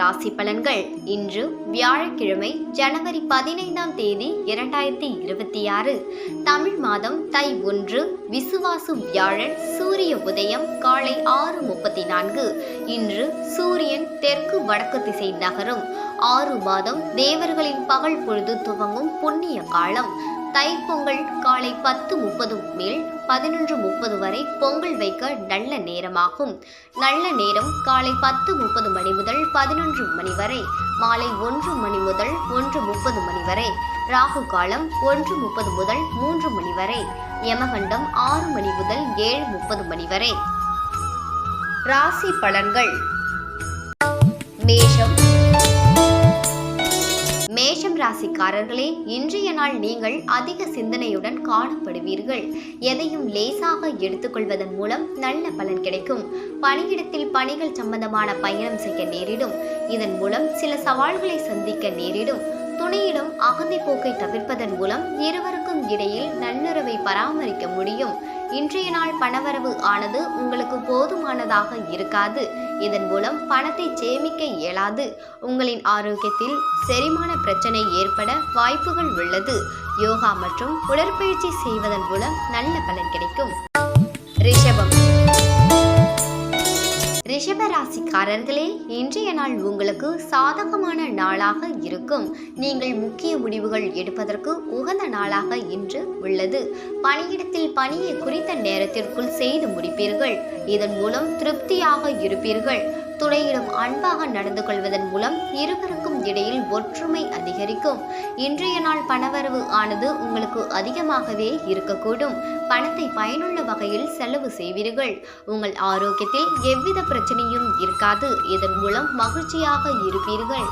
ராசி பலன்கள். இன்று வியாழக்கிழமை ஜனவரி 15ஆம் தேதி 2026, தமிழ் மாதம் தை 1, விசுவாசு வியாழன். சூரிய உதயம் காலை 6:34. இன்று சூரியன் தெற்கு வடக்கு திசை நகரும். 6 மாதம் தேவர்களின் பகல் பொழுது துவங்கும் புண்ணிய காலம். தைப்பொங்கல் காலை 10:30 மேல் 11:30 வரை பொங்கல் வைக்க நல்ல நேரமாகும். நல்ல நேரம் காலை 10:30 மணி முதல் 11 மணி வரை, மாலை 1 மணி முதல் 1:30 மணி வரை. ராகு காலம் 1:30 முதல் 3 மணி வரை. யமகண்டம் 6 மணி முதல் 7:30 மணி வரை. ராசி பலன்கள். மேஷம். மேஷம் ராசிக்காரர்களே, இன்றைய நாள் நீங்கள் அதிக சிந்தனையுடன் காணப்படுவீர்கள். எதையும் லேசாக எடுத்துக்கொள்வதன் மூலம் நல்ல பலன் கிடைக்கும். பணியிடத்தில் பணிகள் சம்பந்தமான பயணம் செய்ய நேரிடும். இதன் மூலம் சில சவால்களை சந்திக்க நேரிடும். துணையிடம் அகந்தை போக்கை தவிர்ப்பதன் மூலம் இருவருக்கும் இடையில் நல்லுறவை பராமரிக்க முடியும். இன்றைய நாள் பணவரவு ஆனது உங்களுக்கு போதுமானதாக இருக்காது. இதன் மூலம் பணத்தை சேமிக்க இயலாது. உங்களின் ஆரோக்கியத்தில் செரிமான பிரச்சனை ஏற்பட வாய்ப்புகள் உள்ளது. யோகா மற்றும் உடற்பயிற்சி செய்வதன் மூலம் நல்ல பலன் கிடைக்கும். ரிஷபம். ரிஷப ராசிக்காரர்களே, இன்றைய நாள் உங்களுக்கு சாதகமான நாளாக இருக்கும். நீங்கள் முக்கிய முடிவுகள் எடுப்பதற்கு உகந்த நாளாக இன்று உள்ளது. பணியிடத்தில் பணியை குறித்த நேரத்திற்குள் செய்து முடிப்பீர்கள். இதன் மூலம் திருப்தியாக இருப்பீர்கள். துணையிடம் அன்பாக நடந்து கொள்வதன் மூலம் இருவருக்கும் இடையில் ஒற்றுமை அதிகரிக்கும். இன்றைய நாள் பணவரவு ஆனது உங்களுக்கு அதிகமாகவே இருக்கக்கூடும். பணத்தை பயனுள்ள வகையில் செலவு செய்வீர்கள். உங்கள் ஆரோக்கியத்தில் எவ்வித பிரச்சனையும் இருக்காது. இதன் மூலம் மகிழ்ச்சியாக இருப்பீர்கள்.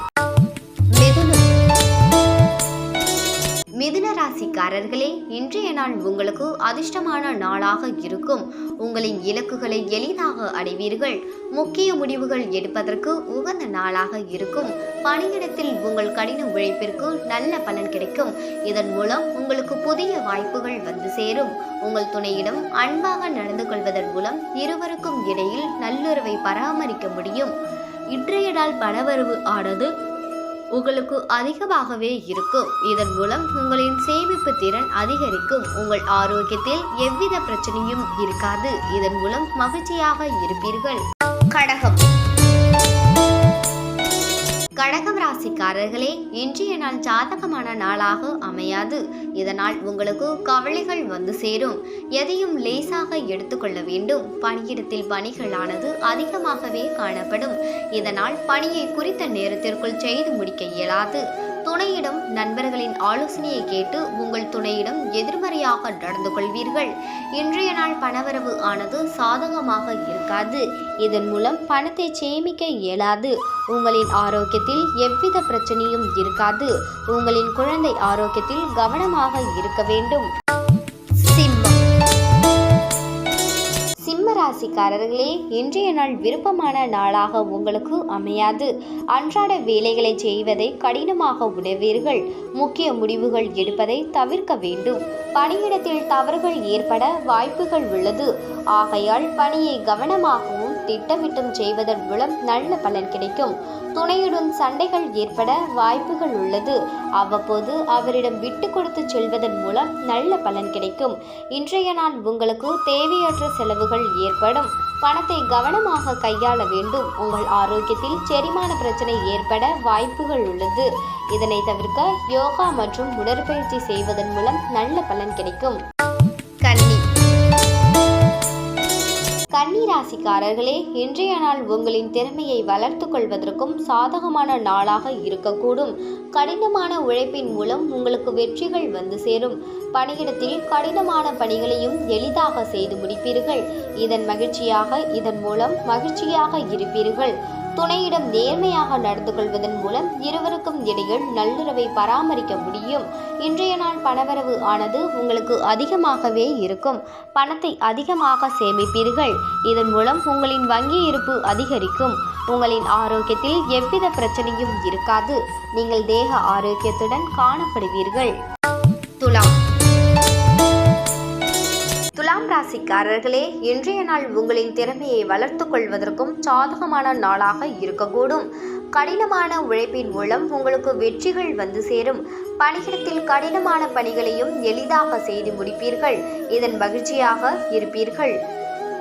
மிதுன ராசிக்காரர்களே, இன்றைய நாள் உங்களுக்கு அதிர்ஷ்டமான நாளாக இருக்கும். உங்களின் இலக்குகளை எளிதாக அடைவீர்கள். முக்கிய முடிவுகள் எடுப்பதற்கு உகந்த நாளாக இருக்கும். பணியிடத்தில் உங்கள் கடின உழைப்பிற்கு நல்ல பலன் கிடைக்கும். இதன் மூலம் உங்களுக்கு புதிய வாய்ப்புகள் வந்து சேரும். உங்கள் துணையிடம் அன்பாக நடந்து கொள்வதன் மூலம் இருவருக்கும் இடையில் நல்லுறவை பராமரிக்க முடியும். இன்றைய நாள் பணவரவு ஆனது உங்களுக்கு அதிகமாகவே இருக்கும். இதன் மூலம் உங்களின் சேமிப்பு திறன் அதிகரிக்கும். உங்கள் ஆரோக்கியத்தில் எவ்வித பிரச்சனையும் இருக்காது. இதன் மூலம் மகிழ்ச்சியாக இருப்பீர்கள். கடகம். கடகம் ராசிக்காரர்களே, இன்றைய நாள் சாதகமான நாளாக அமையாது. இதனால் உங்களுக்கு கவலைகள் வந்து சேரும். எதையும் லேசாக எடுத்துக்கொள்ள வேண்டும். பணியிடத்தில் பணிகளானது அதிகமாகவே காணப்படும். இதனால் பணியை குறித்த நேரத்திற்குள் செய்து முடிக்க இயலாது. துணையிடம் நண்பர்களின் ஆலோசனையை கேட்டு உங்கள் துணையிடம் எதிர்மறையாக நடந்து கொள்வீர்கள். இன்றைய நாள் பணவரவு ஆனது சாதகமாக இருக்காது. இதன் மூலம் பணத்தை சேமிக்க இயலாது. உங்களின் ஆரோக்கியத்தில் எவ்வித பிரச்சனையும் இருக்காது. உங்களின் குழந்தை ஆரோக்கியத்தில் கவனமாக இருக்க வேண்டும். சிம்ம ராசிக்காரர்களே, இன்றைய நாள் விருப்பமான நாளாக உங்களுக்கு அமையாது. அன்றாட வேலைகளை செய்வதை கடினமாக உணர்வீர்கள். முக்கிய முடிவுகள் எடுப்பதை தவிர்க்க வேண்டும். பணியிடத்தில் தவறுகள் ஏற்பட வாய்ப்புகள் உள்ளது. ஆகையால் பணியை கவனமாகவும் திட்டமிட்டும் செய்வதன் மூலம் நல்ல பலன் கிடைக்கும். துணையுடன் சண்டைகள் ஏற்பட வாய்ப்புகள் உள்ளது. அவ்வப்போது அவரிடம் விட்டு கொடுத்து செல்வதன் மூலம் நல்ல பலன் கிடைக்கும். இன்றைய நாள் உங்களுக்கு தேவையற்ற செலவுகள் ஏற்படும். பணத்தை கவனமாக கையாள வேண்டும். உங்கள் ஆரோக்கியத்தில் செரிமான பிரச்சனை ஏற்பட வாய்ப்புகள் உள்ளது. இதனை தவிர்க்க யோகா மற்றும் உடற்பயிற்சி செய்வதன் மூலம் நல்ல பலன் கிடைக்கும். கன்னி ராசிக்காரர்களே, இன்றைய நாள் உங்களின் திறமையை வளர்த்து கொள்வதற்கும் சாதகமான நாளாக இருக்கக்கூடும். கடினமான உழைப்பின் மூலம் உங்களுக்கு வெற்றிகள் வந்து சேரும். பணியிடத்தில் கடினமான பணிகளையும் எளிதாக செய்து முடிப்பீர்கள். இதன் மூலம் மகிழ்ச்சியாக இருப்பீர்கள். துணையிடம் நேர்மையாக நடந்து கொள்வதன் மூலம் இருவருக்கும் இடையில் நல்லுறவை பராமரிக்க முடியும். இன்றைய நாள் பணவரவு ஆனது உங்களுக்கு அதிகமாகவே இருக்கும். பணத்தை அதிகமாக சேமிப்பீர்கள். இதன் மூலம் உங்களின் வங்கி இருப்பு அதிகரிக்கும். உங்களின் ஆரோக்கியத்தில் எவ்வித பிரச்சனையும் இருக்காது. நீங்கள் தேக ஆரோக்கியத்துடன் காணப்படுவீர்கள். துலாம். துலாம் ராசிக்காரர்களே, இன்றைய நாள் உங்களின் திறமையை வளர்த்து கொள்வதற்கும் சாதகமான நாளாக இருக்கக்கூடும். கடினமான உழைப்பின் மூலம் உங்களுக்கு வெற்றிகள் வந்து சேரும். பணியிடத்தில் கடினமான பணிகளையும் எளிதாக செய்து முடிப்பீர்கள். இதன் மகிழ்ச்சியாக இருப்பீர்கள்.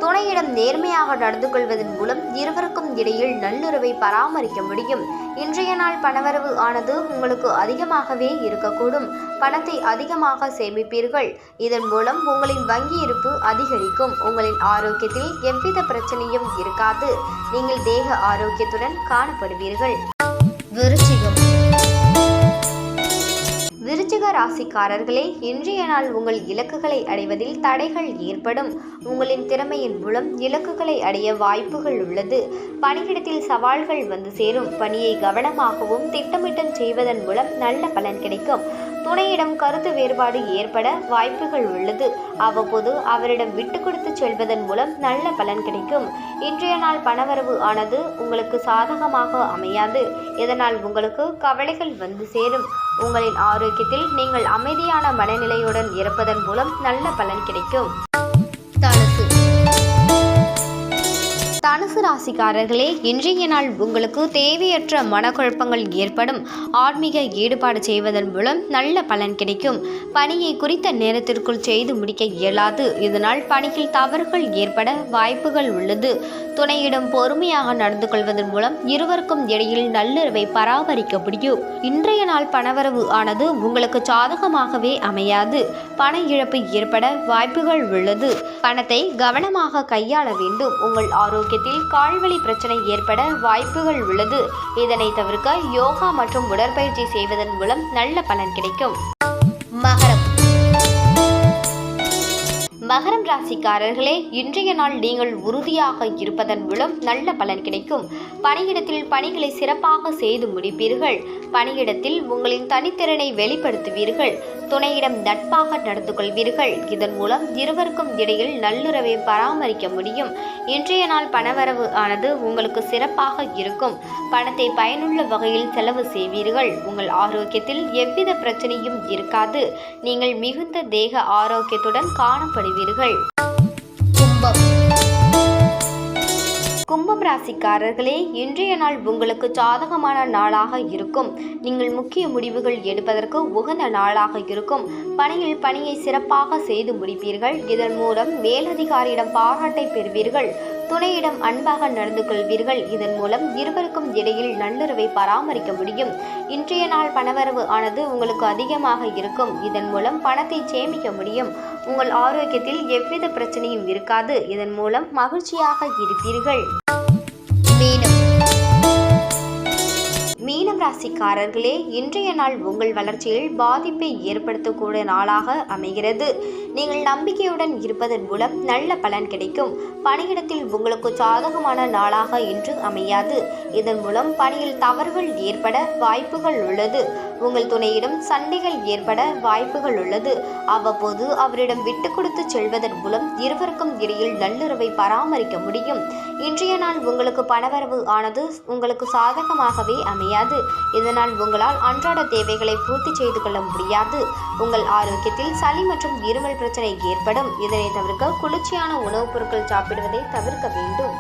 துணையிடம் நேர்மையாக நடந்து கொள்வதன் மூலம் இருவருக்கும் இடையில் நல்லுறவை பராமரிக்க முடியும். இன்றைய நாள் பணவரவு ஆனது உங்களுக்கு அதிகமாகவே இருக்கக்கூடும். பணத்தை அதிகமாக சேமிப்பீர்கள். இதன் மூலம் உங்களின் வங்கி இருப்பு அதிகரிக்கும். உங்களின் ஆரோக்கியத்தில் எவ்வித பிரச்சனையும் இருக்காது. நீங்கள் தேக ஆரோக்கியத்துடன் காணப்படுவீர்கள். விருச்சிகம். விருச்சிக ராசிக்காரர்களே, இன்றைய நாள் உங்கள் இலக்குகளை அடைவதில் தடைகள் ஏற்படும். உங்களின் திறமையின் மூலம் இலக்குகளை அடைய வாய்ப்புகள் உள்ளது. பணியிடத்தில் சவால்கள் வந்து சேரும். பணியை கவனமாகவும் திட்டமிட்டும் செய்வதன் மூலம் நல்ல பலன் கிடைக்கும். துணையிடம் கருத்து வேறுபாடு ஏற்பட வாய்ப்புகள் உள்ளது. அவ்வப்போது அவரிடம் விட்டு கொடுத்து செல்வதன் மூலம் நல்ல பலன் கிடைக்கும். இன்றைய நாள் பணவரவு ஆனது உங்களுக்கு சாதகமாக அமையாது. இதனால் உங்களுக்கு கவலைகள் வந்து சேரும். உங்களின் ஆரோக்கியத்தில் நீங்கள் அமைதியான மனநிலையுடன் இருப்பதன் மூலம் நல்ல பலன் கிடைக்கும். தனுசு ராசிக்காரர்களே, இன்றைய நாள் உங்களுக்கு தேவையற்ற மனக்குழப்பங்கள் ஏற்படும். ஆன்மீக ஈடுபாடு செய்வதன் மூலம் நல்ல பலன் கிடைக்கும். பணியை குறித்த நேரத்திற்குள் செய்து முடிக்க இயலாது. இதனால் பணியில் தவறுகள் ஏற்பட வாய்ப்புகள் உள்ளது. துணையிடம் பொறுமையாக நடந்து கொள்வதன் மூலம் இருவருக்கும் இடையில் நல்லுறவை பராமரிக்க முடியும். இன்றைய நாள் பணவரவு ஆனது உங்களுக்கு சாதகமாகவே அமையாது. பண இழப்பு ஏற்பட வாய்ப்புகள் உள்ளது. பணத்தை கவனமாக கையாள வேண்டும். உங்கள் ஆரோக்கியத்தில் கால்வலி பிரச்சனை ஏற்பட வாய்ப்புகள் உள்ளது. இதனை தவிர்க்க யோகா மற்றும் உடற்பயிற்சி செய்வதன் மூலம் நல்ல பலன் கிடைக்கும். மகரம் ராசிக்காரர்களே, இன்றைய நாள் நீங்கள் உறுதியாக இருப்பதன் மூலம் நல்ல பலன் கிடைக்கும். பணியிடத்தில் பணிகளை சிறப்பாக செய்து முடிப்பீர்கள். பணியிடத்தில் உங்களின் தனித்திறனை வெளிப்படுத்துவீர்கள். துணையிடம் நட்பாக நடந்து கொள்வீர்கள். இதன் மூலம் இருவருக்கும் இடையில் நல்லுறவை பராமரிக்க முடியும். இன்றைய நாள் பணவரவு ஆனது உங்களுக்கு சிறப்பாக இருக்கும். பணத்தை பயனுள்ள வகையில் செலவு செய்வீர்கள். உங்கள் ஆரோக்கியத்தில் எவ்வித பிரச்சனையும் இருக்காது. நீங்கள் மிகுந்த தேக ஆரோக்கியத்துடன் காணப்படுவீர்கள். கும்பம் ராசிக்காரர்களே, இன்றைய நாள் உங்களுக்கு சாதகமான நாளாக இருக்கும். நீங்கள் முக்கிய முடிவுகள் எடுப்பதற்கு உகந்த நாளாக இருக்கும். பணியில் பணியை சிறப்பாக செய்து முடிப்பீர்கள். இதன் மூலம் மேலதிகாரியிடம் பாராட்டை பெறுவீர்கள். துணையிடம் அன்பாக நடந்து கொள்வீர்கள். இதன் மூலம் இருவருக்கும் இடையில் நல்லுறவை பராமரிக்க முடியும். இன்றைய நாள் பணவரவு ஆனது உங்களுக்கு அதிகமாக இருக்கும். இதன் மூலம் பணத்தை சேமிக்க முடியும். உங்கள் ஆரோக்கியத்தில் எவ்வித பிரச்சனையும் இருக்காது. இதன் மூலம் மகிழ்ச்சியாக இருப்பீர்கள். மீனம் ராசிக்காரர்களே, இன்றைய நாள் உங்கள் வளர்ச்சியில் பாதிப்பை ஏற்படுத்தக்கூடிய நாளாக அமைகிறது. நீங்கள் நம்பிக்கையுடன் இருப்பதன் மூலம் நல்ல பலன் கிடைக்கும். பணியிடத்தில் உங்களுக்கு சாதகமான நாளாக இன்று அமையாது. இதன் மூலம் பணியில் தவறுகள் ஏற்பட வாய்ப்புகள் உள்ளது. உங்கள் துணையிடம் சண்டைகள் ஏற்பட வாய்ப்புகள் உள்ளது. அவ்வப்போது அவரிடம் விட்டு கொடுத்து செல்வதன் மூலம் இருவருக்கும் இடையில் நல்லுறவை பராமரிக்க முடியும். இன்றைய நாள் உங்களுக்கு பணவரவு ஆனது உங்களுக்கு சாதகமாகவே அமையாது. இதனால் உங்களால் அன்றாட தேவைகளை பூர்த்தி செய்து கொள்ள முடியாது. உங்கள் ஆரோக்கியத்தில் சளி மற்றும் இருமல் பிரச்சனை ஏற்படும். இதனை தவிர்க்க குளிர்ச்சியான உணவுப் பொருட்கள் சாப்பிடுவதை தவிர்க்க வேண்டும்.